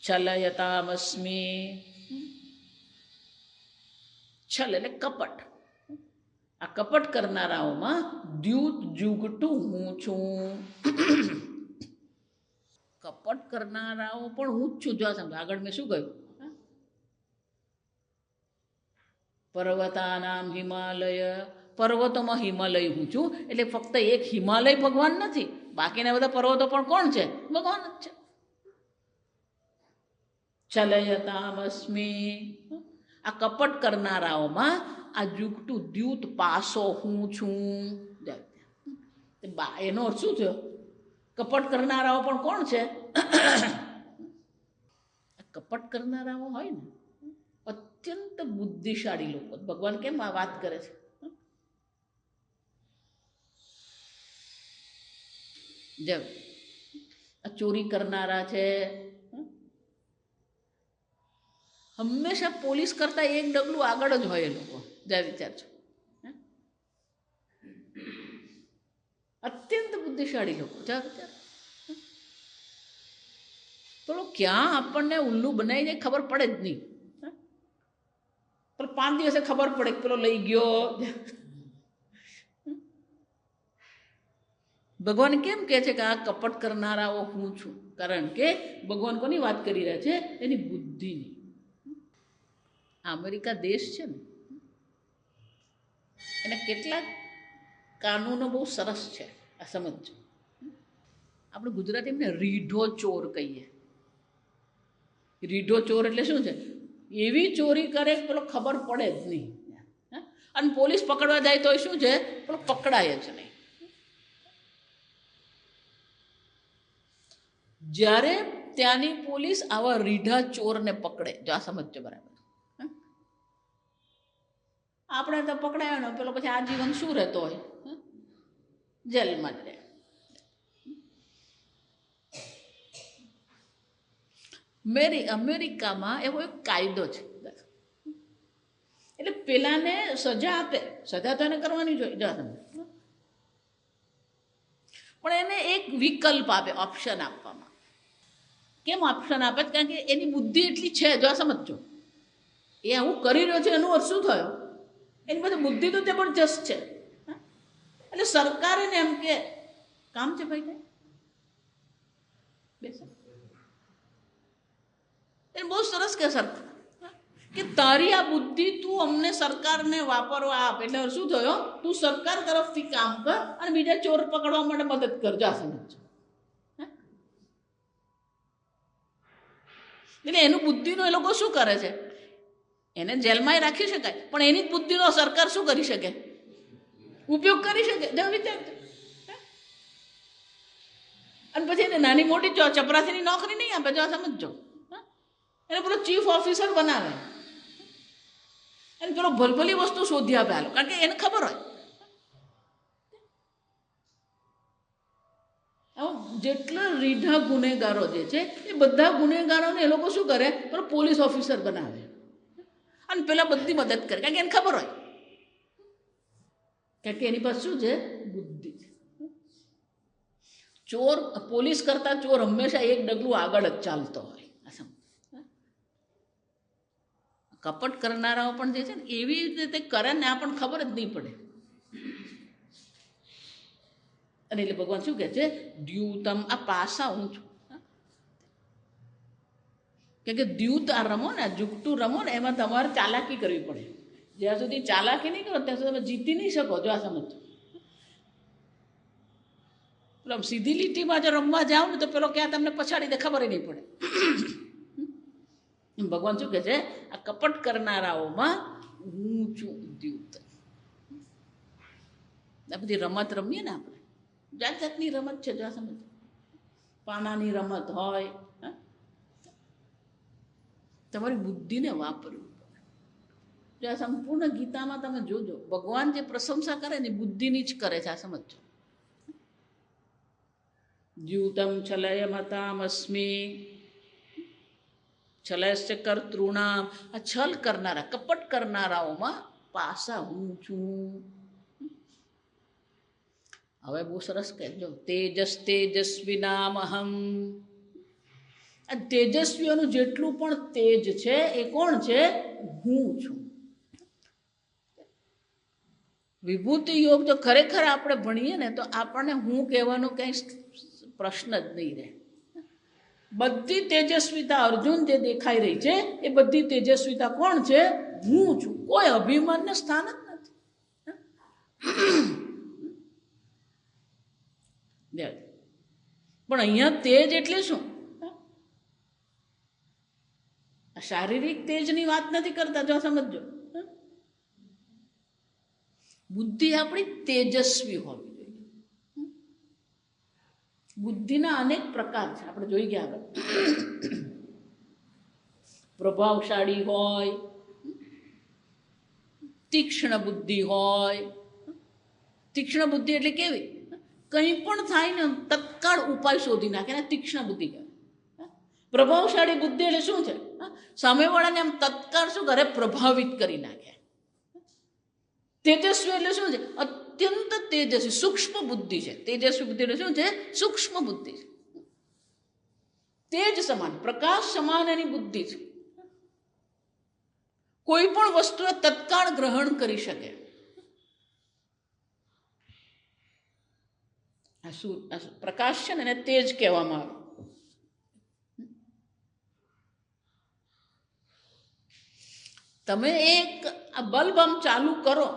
ચલયતામસ્મિ, છલ એટલે કપટ. આ કપટ કરનારાઓમાં દ્યુત જુગટું હું છું. કપટ કરનારાઓ પણ હું જ છું. જો સમજ આગળ મેં શું કહ્યું? પર્વતાનામ હિમાલય, પર્વતોમાં હિમાલય હું છું. એટલે ફક્ત એક હિમાલય ભગવાન નથી, બાકીના બધા પર્વતો પણ કોણ છે? ભગવાન જ છે. ચલયતામસ્મિ, આ કપટ કરનારાઓમાં આ જુગટું દ્યુત પાસો હું છું. એનો અર્થ શું થયો? કપટ કરનારાઓ પણ કોણ છે? કપટ કરનારાઓ હોય ને અત્યંત બુદ્ધિશાળી લોકો. ભગવાન કેમ આ વાત કરે છે? જબ આ ચોરી કરનારા છે, હંમેશા પોલીસ કરતા એક ડગલું આગળ જ હોય એ લોકો. જ્યાં વિચારજો, અત્યંત બુદ્ધિશાળી લોકો. જ્યાં વિચાર પેલો ક્યાં આપણને ઉલ્લુ બનાવી જાય ખબર પડે જ નહીં. પેલો 5 દિવસે ખબર પડે કે પેલો લઈ ગયો. ભગવાન કેમ કહે છે કે આ કપટ કરનારાઓ હું છું? કારણ કે ભગવાન કોની વાત કરી રહ્યા છે? એની બુદ્ધિની. અમેરિકા દેશ છે ને, એના કેટલાક કાનૂનો બહુ સરસ છે. આ સમજો. આપણે ગુજરાતીને રીઢો ચોર કહીએ. રીઢો ચોર એટલે શું છે? એવી ચોરી કરે કે પેલો ખબર પડે જ નહીં. અને પોલીસ પકડવા જાય તો શું છે? પેલો પકડાય જ નહીં. જ્યારે ત્યાંની પોલીસ આવા રીઢા ચોરને પકડે, જો આ સમજજો બરાબર, આપણે તો પકડાયો ને પેલો પછી આજીવન શું રહેતો હોય, જેલમાં જ રહે. અમેરિકામાં એવો એક કાયદો છે, એટલે પેલાને સજા આપે, સજા તો એને કરવાની જોઈએ, પણ એને એક વિકલ્પ આપે, ઓપ્શન આપવામાં. કેમ ઓપ્શન આપે? કારણ કે એની બુદ્ધિ એટલી છે, જો સમજો, એ આવું કરી રહ્યો છે એનો અર્થ શું થયો? એની બધી બુદ્ધિ તો જબરજસ્ત છે. એટલે સરકાર એને એમ કે કામ છે ભાઈ, બેસો. એ બહુ સરસ કે સરકાર કે તારી આ બુદ્ધિ તું અમને સરકારને વાપરવા આપ. એટલે શું થયો? તું સરકાર તરફથી કામ કર અને બીજા ચોર પકડવા માટે મદદ કરજો. આ સમજ. એટલે એનું બુદ્ધિનો એ લોકો શું કરે છે? એને જેલમાં રાખી શકાય, પણ એની જ બુદ્ધિનો સરકાર શું કરી શકે? ઉપયોગ કરી શકે. અને પછી એને નાની મોટી ચપરાસીની નોકરી નહીં આપે. જો સમજો, એને પેલો ચીફ ઓફિસર બનાવે અને પેલો ભલભલી વસ્તુ શોધી આપે હાલો, કારણ કે એને ખબર હોય. જેટલા રીઢા ગુનેગારો જે છે એ બધા ગુનેગારોને એ લોકો શું કરે? પેલો પોલીસ ઓફિસર બનાવે અને પેલા બધી મદદ કરે, કારણ કે એને ખબર હોય, કારણ કે એની પાસે શું છે? બુદ્ધિ છે. ચોર પોલીસ કરતા ચોર હંમેશા એક ડગલું આગળ જ ચાલતો હોય. કપટ કરનારાઓ પણ જે છે ને એવી રીતે કરે ને આપણને ખબર જ નહીં પડે. અને એટલે ભગવાન શું કહે છે? દ્યુતમ, આ પાસા હું છું. કેમ કે દ્યુત આ રમો ને, જુગતું રમો ને, એમાં તમારે ચાલાકી કરવી પડે. જ્યાં સુધી ચાલાકી નહીં કરો ત્યાં સુધી તમે જીતી નહીં શકો. જો આ સમજો, પેલો સીધી લીટીમાં જો રમવા જાઓ ને તો પેલો ક્યાં તમને પછાડી દે ખબર નહીં પડે. ભગવાન શું કહે છે? આ કપટ કરનારાઓમાં હું છું દ્યુત. આ બધી રમત રમીએ ને આપણે, જાત જાતની રમત છે. જો સમજ, પાનાની રમત હોય, તમારી બુદ્ધિને વાપરવી પડે. જો આ સંપૂર્ણ ગીતામાં તમે જોજો, ભગવાન જે પ્રશંસા કરે ને બુદ્ધિની જ કરે છે. આ સમજો, દ્યુતમ છલયમતામસ્મી છલયસ્ય કર્તૃણામ. આ છલ કરનારા, કપટ કરનારાઓમાં પાસા હું છું. હવે બહુ સરસ કહેજો, તેજસ તેજસ્વીનામહમ. આ તેજસ્વીઓનું જેટલું પણ તેજ છે એ કોણ છે? હું છું. વિભૂતિ યોગ જો ખરેખર આપણે ભણીએ ને તો આપણને હું કહેવાનો કંઈ પ્રશ્ન જ નહીં રહે. બધી તેજસ્વીતા અર્જુન જે દેખાઈ રહી છે એ બધી તેજસ્વીતા કોણ છે? હું છું. કોઈ અભિમાનને સ્થાન જ નથી. પણ અહીંયા તેજ એટલે શું? શારીરિક તેજની વાત નથી કરતા. જો સમજો, બુદ્ધિ આપણી તેજસ્વી હોવી જોઈએ. બુદ્ધિના અનેક પ્રકાર છે, આપણે જોઈ ગયા આગળ. પ્રભાવશાળી હોય, તીક્ષ્ણ બુદ્ધિ હોય. તીક્ષ્ણ બુદ્ધિ એટલે કેવી? કંઈ પણ થાય ને તત્કાળ ઉપાય શોધી નાખે ને તીક્ષ્ણ બુદ્ધિ કહેવાય. પ્રભાવશાળી બુદ્ધિ એટલે શું છે? સામેવાળાને આમ તત્કાળ શું કરે? પ્રભાવિત કરી નાખે. તેજસ્વી એટલે શું છે? અત્યંત તેજસ્વી, સૂક્ષ્મ બુદ્ધિ છે. તેજસ્વી બુદ્ધિ એટલે શું છે? સૂક્ષ્મ બુદ્ધિ છે. તેજ સમાન, પ્રકાશ સમાન એની બુદ્ધિ છે. કોઈ પણ વસ્તુને તત્કાળ ગ્રહણ કરી શકે. પ્રકાશ છે ને એને તેજ કહેવામાં આવે. તમે એક બલ્બ આમ ચાલુ કરો,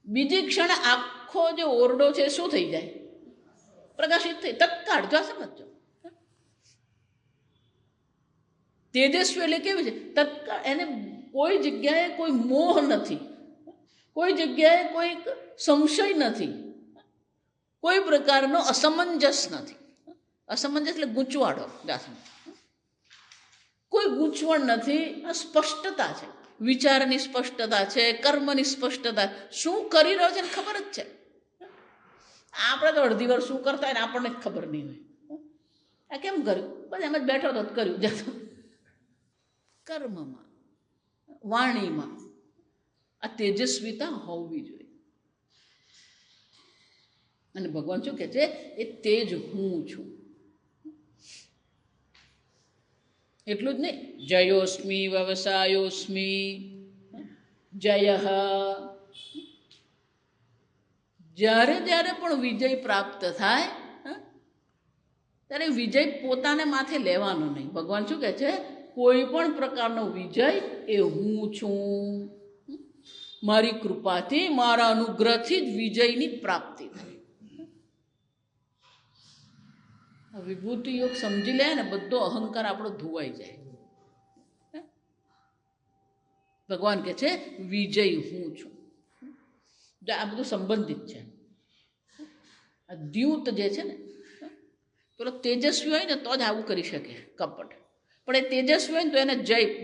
બીજી ક્ષણે આખો જે ઓરડો છે શું થઈ જાય? પ્રકાશિત થઈ, તત્કાળ. જો સમજો, તેજસ્વી એટલે કેવી છે? તત્કાળ. એને કોઈ જગ્યાએ કોઈ મોહ નથી, કોઈ જગ્યાએ કોઈ સંશય નથી, કોઈ પ્રકારનો અસમંજસ નથી. અસમંજસ એટલે ગૂંચવાડો. કોઈ ગૂંચવણ નથી, સ્પષ્ટતા છે. વિચારની સ્પષ્ટતા છે, કર્મની સ્પષ્ટતા, શું કરી રહ્યો છે ને ખબર જ છે. આપણે તો અડધી વાર શું કરતા હોય ને આપણને જ ખબર નહીં હોય. આ કેમ કર્યું, બસ એમ જ બેઠો તો કર્યું જતો. કર્મમાં, વાણીમાં આ તેજસ્વીતા હોવી જોઈએ. અને ભગવાન શું કહે છે, એ તેજ હું છું. એટલું જ નહીં, જયોસ્મી વ્યવસાયોસ્મી જય. જ્યારે જ્યારે પણ વિજય પ્રાપ્ત થાય ત્યારે વિજય પોતાને માથે લેવાનો નહીં. ભગવાન શું કહે છે, કોઈ પણ પ્રકારનો વિજય એ હું છું. મારી કૃપાથી, મારા અનુગ્રહથી જ વિજયની પ્રાપ્તિ થાય. વિભૂતિ યોગ સમજી લે ને બધો અહંકાર આપણો ધોવાઈ જાય. ભગવાન કહે છે વિજય હું છું. આ બધું સંબંધિત છે. આ દ્યુત જે છે ને, પેલો તેજસ્વી હોય ને તો જ આવું કરી શકે કપટ. પણ એ તેજસ્વી હોય ને તો એને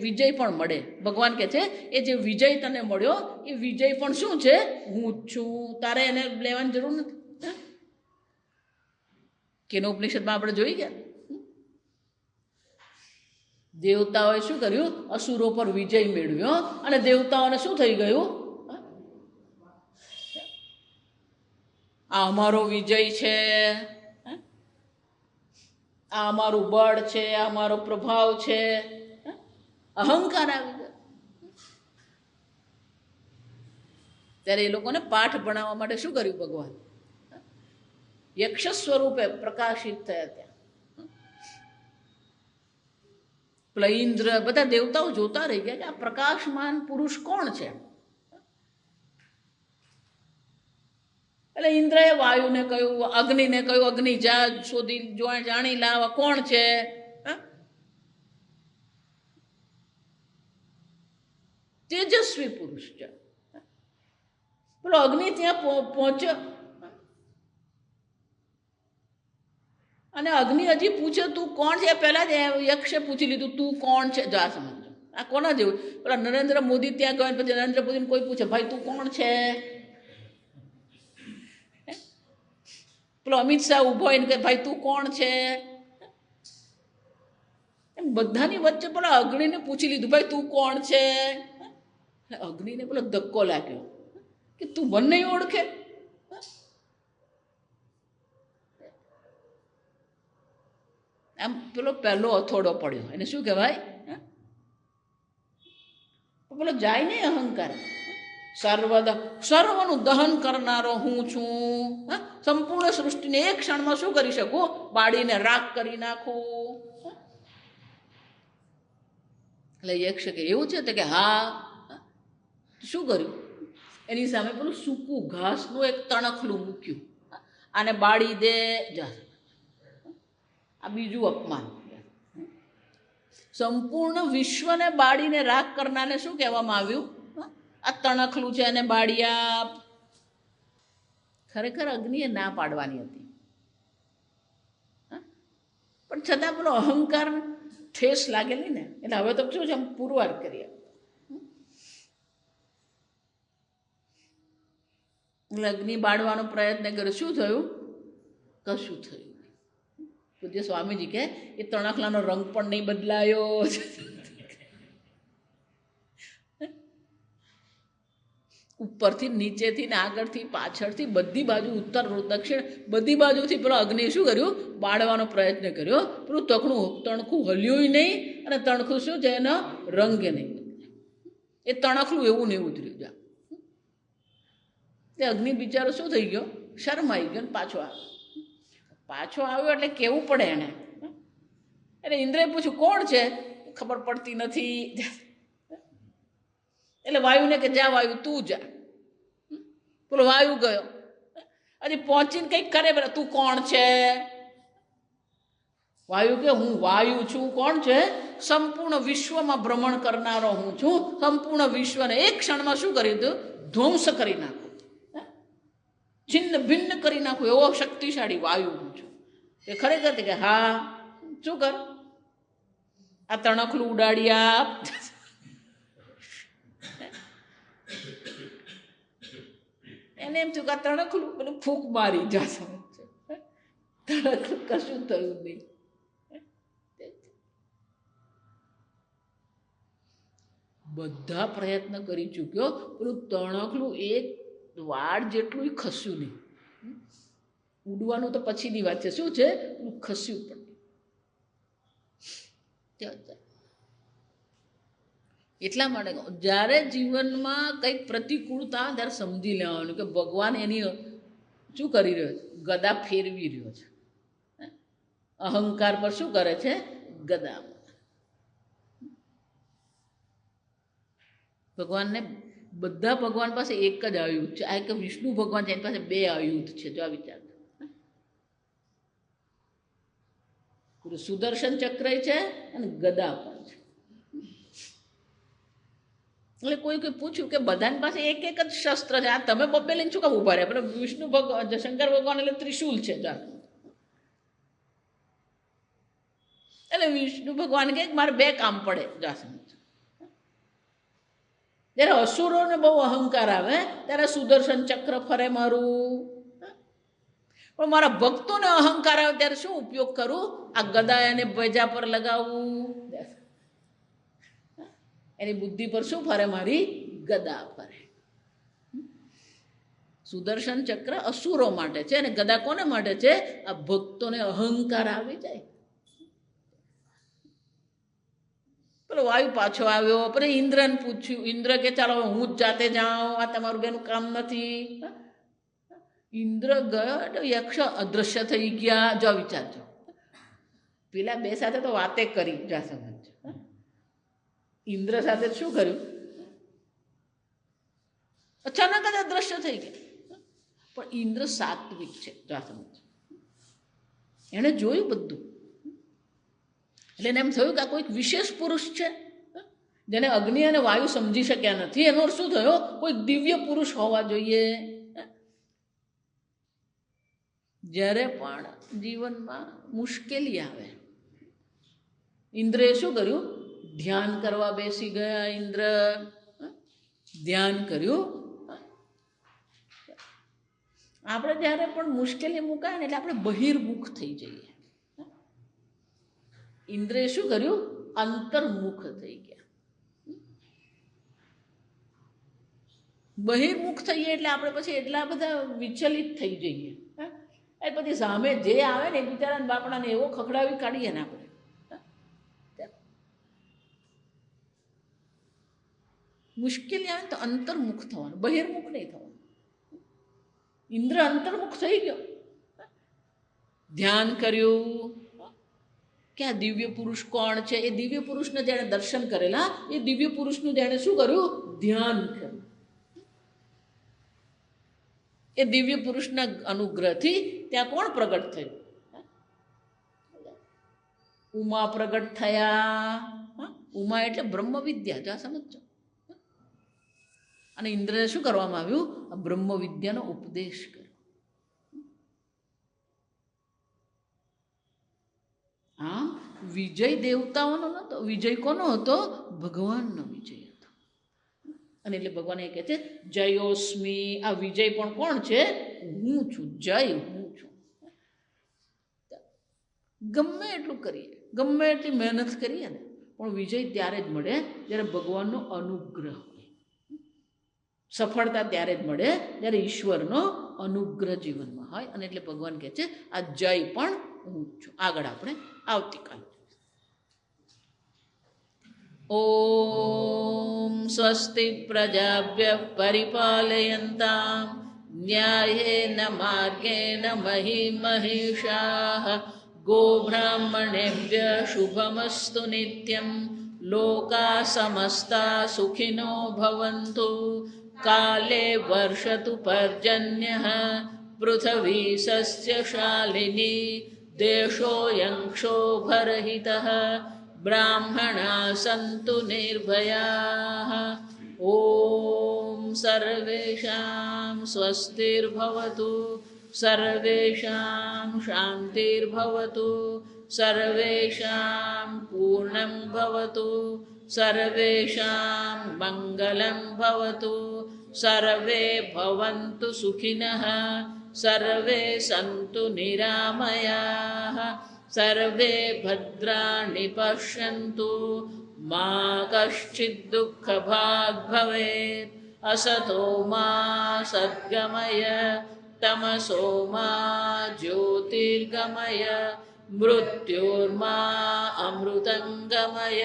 વિજય પણ મળે. ભગવાન કહે છે એ જે વિજય તને મળ્યો એ વિજય પણ શું છે, હું જ છું. તારે એને લેવાની જરૂર નથી. કેનો ઉપનિષદમાં આપણે જોઈ ગયા, દેવતાઓએ શું કર્યું, અસુરો પર વિજય મેળવ્યો અને દેવતાઓને શું થઈ ગયું, આ અમારો વિજય છે, આ અમારું બળ છે, આ અમારો પ્રભાવ છે. અહંકાર આવી ગયો. ત્યારે એ લોકોને પાઠ ભણાવવા માટે શું કર્યું ભગવાન, યક્ષ સ્વરૂપે પ્રકાશિત થયા. ત્યાં પેલા ઇન્દ્ર, બધા દેવતાઓ જોતા રહી ગયા કે આ પ્રકાશમાન પુરુષ કોણ છે. એટલે ઇન્દ્રએ વાયુને કહ્યું, અગ્નિને કહ્યું, અગ્નિ જા શોધી જાણી લાવ કોણ છે. તેજસ્વી પુરુષ છે. પેલો અગ્નિ ત્યાં પહોંચ્યો અને અગ્નિ હજી પૂછે તું કોણ છે. પહેલા જ યક્ષે પૂછી લીધું તું કોણ છે. જા સમજો આ કોના જેવું. પેલા નરેન્દ્ર મોદી ત્યાં ગયા પછી નરેન્દ્ર મોદીને કોઈ પૂછે ભાઈ તું કોણ છે. પેલો અમિત શાહ ઉભો હોય ને કે ભાઈ તું કોણ છે. એમ બધાની વચ્ચે પેલા અગ્નિને પૂછી લીધું ભાઈ તું કોણ છે. અગ્નિને પેલો ધક્કો લાગ્યો કે તું મને ઓળખે. આમ પેલો પહેલો અથોડો પડ્યો. એને શું કહેવાય, પેલો જાય નહીં અહંકાર. સર્વનું દહન કરનારો હું છું. સંપૂર્ણ સૃષ્ટિને એક ક્ષણમાં શું કરી શકું, બાળીને રાખ કરી નાખું. એટલે યક્ષ કે એવું છે કે હા. શું કર્યું, એની સામે પેલું સૂકું ઘાસનું એક તણખલું મૂક્યું. આને બાળી દે. જા, આ બીજું અપમાન. સંપૂર્ણ વિશ્વને બાળીને રાખ કરનારને શું કહેવામાં આવ્યું, આ તણખલું છે અને બાળિયા. ખરેખર અગ્નિએ ના પાડવાની હતી, પણ છતાં પેલો અહંકાર ઠેસ લાગેલી ને, એટલે હવે તો શું છે, પુરવાર કરીએ. એટલે અગ્નિ બાળવાનો પ્રયત્ન કર્યો. શું થયું, કશું થયું. પૂજ્ય સ્વામીજી કે એ તણખલાનો રંગ પણ નહીં બદલાયો. ઉપરથી નીચેથી ને આગળથી પાછળથી બધી બાજુ, ઉત્તર દક્ષિણ બધી બાજુથી પેલો અગ્નિ શું કર્યું, બાળવાનો પ્રયત્ન કર્યો. પેલું તણખું હલ્યું નહીં અને તણખું શું છે, એનો રંગે નહીં. એ તણખલું એવું ને એવું જ રહ્યું. તે અગ્નિ બિચારો શું થઈ ગયો, શરમાઈ ગયો ને પાછો આવ્યો. પાછો આવ્યો એટલે કેવું પડે એને. એટલે ઇન્દ્રએ પૂછ્યું કોણ છે, ખબર પડતી નથી. એટલે વાયુને કે જા વાયુ તું જા. પેલો વાયુ ગયો. હજી પહોંચીને કંઈક કરે, પેલા તું કોણ છે. વાયુ કે હું વાયુ છું. કોણ છે, સંપૂર્ણ વિશ્વમાં ભ્રમણ કરનારો હું છું. સંપૂર્ણ વિશ્વને એક ક્ષણમાં શું કરી દઉં, ધ્વંસ કરી નાખું, છિન્ન ભિન્ન કરી નાખું, એવો શક્તિશાળી વાયુ હું છું. એ ખરેખર કે હા, શું કર, આ તણખલું ઉડાડી આપ. એને એમ થયું કે આ તણખલું પેલું ફૂંક મારી જશે, તણખલું કશું થયું નહીં. બધા પ્રયત્ન કરી ચૂક્યો, પેલું તણખલું એક વાળ જેટલું ખસ્યું નહીં. ઉડવાનું તો પછીની વાત છે, શું છે પેલું ખસ્યું પણ. એટલા માટે જ્યારે જીવનમાં કંઈક પ્રતિકૂળતા ત્યારે સમજી લેવાનું કે ભગવાન એની શું કરી રહ્યો છે, ગદા ફેરવી રહ્યો છે. અહંકાર પર શું કરે છે, ગદા. ભગવાનને બધા ભગવાન પાસે એક જ આયુધ છે. આ એક વિષ્ણુ ભગવાન છે, એની પાસે 2 આયુધ છે. જો આ વિચાર, સુદર્શન ચક્ર છે અને ગદા પણ છે. એટલે કોઈ પૂછ્યું કે બધાની પાસે એક એક જ શસ્ત્ર છે, આ તમે બબ્બે લઈને શું કામ ઉભા રહ્યા? પેલા વિષ્ણુ ભગવાન, શંકર ભગવાન એટલે ત્રિશુલ છે. એટલે વિષ્ણુ ભગવાન કે મારે 2 કામ પડે. જ્યારે અસુરોને બહુ અહંકાર આવે ત્યારે સુદર્શન ચક્ર ફરે મારું, પણ મારા ભક્તોને અહંકાર આવે ત્યારે શું ઉપયોગ કરું? આ ગદા એને ભેજા પર લગાવવું. એની બુદ્ધિ પર શું ફરે? મારી ગદા ફરે. સુદર્શન ચક્ર અસુરો માટે છે અને ગદા કોને માટે છે? આ ભક્તોને અહંકાર આવી જાય. પેલો વાયુ પાછો આવ્યો, પછી ઇન્દ્રને પૂછ્યું. ઇન્દ્ર કે ચાલો હું જ જાતે જાઉં, આ તમારું બેનું કામ નથી. ઇન્દ્ર ગયો, યક્ષ અદ્રશ્ય થઈ ગયા. જો વિચારજો, પેલા 2 સાથે તો વાતે કરી. જા સમજ, ઇન્દ્ર સાથે શું કર્યું? અચાનક જ અદ્રશ્ય થઈ ગયા. પણ ઇન્દ્ર સાત્વિક છે. જા સમજ, એણે જોયું બધું. એટલે એને એમ થયું કે આ કોઈક વિશેષ પુરુષ છે જેને અગ્નિ અને વાયુ સમજી શક્યા નથી. એનો શું થયો? કોઈક દિવ્ય પુરુષ હોવા જોઈએ. જ્યારે પણ જીવનમાં મુશ્કેલી આવે, ઇન્દ્રએ શું કર્યું? ધ્યાન કરવા બેસી ગયા. ઇન્દ્ર ધ્યાન કર્યું. આપણે જ્યારે પણ મુશ્કેલી મુકાય ને એટલે આપણે બહિર્મુખ થઈ જઈએ. ઇન્દ્રએ શું કર્યું? અંતર્મુખ થઈ ગયા. બહિર્મુખ થઈએ એટલે આપણે પછી એટલા બધા વિચલિત થઈ જઈએ. એ પછી સામે જે આવે ને બિચારાને બાપડાને એવો ખખડાવી કાઢીએ ને આપણે. મુશ્કેલી આવે તો અંતર્મુખ થવાનું, બહિર્મુખ નહીં થવાનું. ઇન્દ્ર અંતર્મુખ થઈ ગયો, ધ્યાન કર્યું કે આ દિવ્ય પુરુષ કોણ છે. એ દિવ્ય પુરુષને જેણે દર્શન કરેલા, એ દિવ્ય પુરુષનું જેણે શું કર્યું? ધ્યાન કર્યું. એ દિવ્ય પુરુષના અનુગ્રહથી ત્યાં કોણ પ્રગટ થયું? ઉમા પ્રગટ થયા. ઉમા એટલે બ્રહ્મ વિદ્યા. ત્યાં સમજો. અને ઇન્દ્રને શું કરવામાં આવ્યું? આ બ્રહ્મ વિદ્યાનો ઉપદેશ કર્યો. હા, વિજય દેવતાઓનો નહોતો, વિજય કોનો હતો? ભગવાનનો વિજય હતો. અને એટલે ભગવાન એ કહે છે જયોસ્મી. આ વિજય પણ કોણ છે? હું છું. જય હું છું. ગમે એટલું કરીએ, ગમે એટલી મહેનત કરીએ ને, પણ વિજય ત્યારે જ મળે જ્યારે ભગવાનનો અનુગ્રહ હોય. સફળતા ત્યારે જ મળે જ્યારે ઈશ્વરનો અનુગ્રહ જીવનમાં હોય. અને એટલે ભગવાન કહે છે આ જય પણ હું છું. આગળ આપણે આવતીકાલે. ઓમ સ્વસ્તિ પ્રજાભ્ય પરિપાલયન્તામ ન્યાયેન માર્ગેણ મહિ મહિષાઃ ગોબ્રાહ્મણેભ્ય શુભમસ્તુ નિત્યં લોકા સમસ્તા સુખિનો ભવન્તુ કાલે વર્ષતુ પર્જન્યઃ પૃથ્વી સસ્યશાલિની દેશોऽયં ક્ષોભરહિતઃ બ્રાહ્મણા સંતુ નિર્ભયાઃ. ઓમ સર્વેષાં સ્વસ્તિર્ભવતુ, સર્વેષાં શાંતિર્ભવતુ, સર્વેષાં પૂર્ણં ભવતુ, સર્વેષાં મંગલં ભવતુ, सर्वे भवन्तु सुखिनः सर्वे सन्तु निरामयाः सर्वे भद्राणि पश्यन्तु मा कश्चित् दुःखभाग् भवेत् असतो मा सद्गमय तमसो मा ज्योतिर्गमय मृत्योर्मा अमृतङ्गमय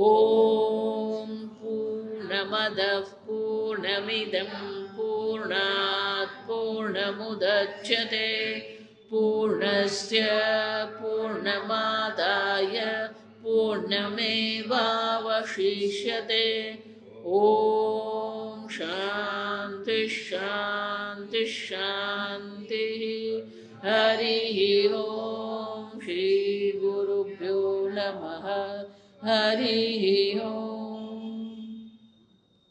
ॐ पूर्णमदः पूर्णमिदं पूर्णात् पूर्णमुदच्यते पूर्णस्य पूर्णमादाय पूर्णमेवावशिष्यते ॐ शान्ति शान्ति शान्तिः हरिः ॐ श्री गुरुभ्यो नमः हरिः ॐ।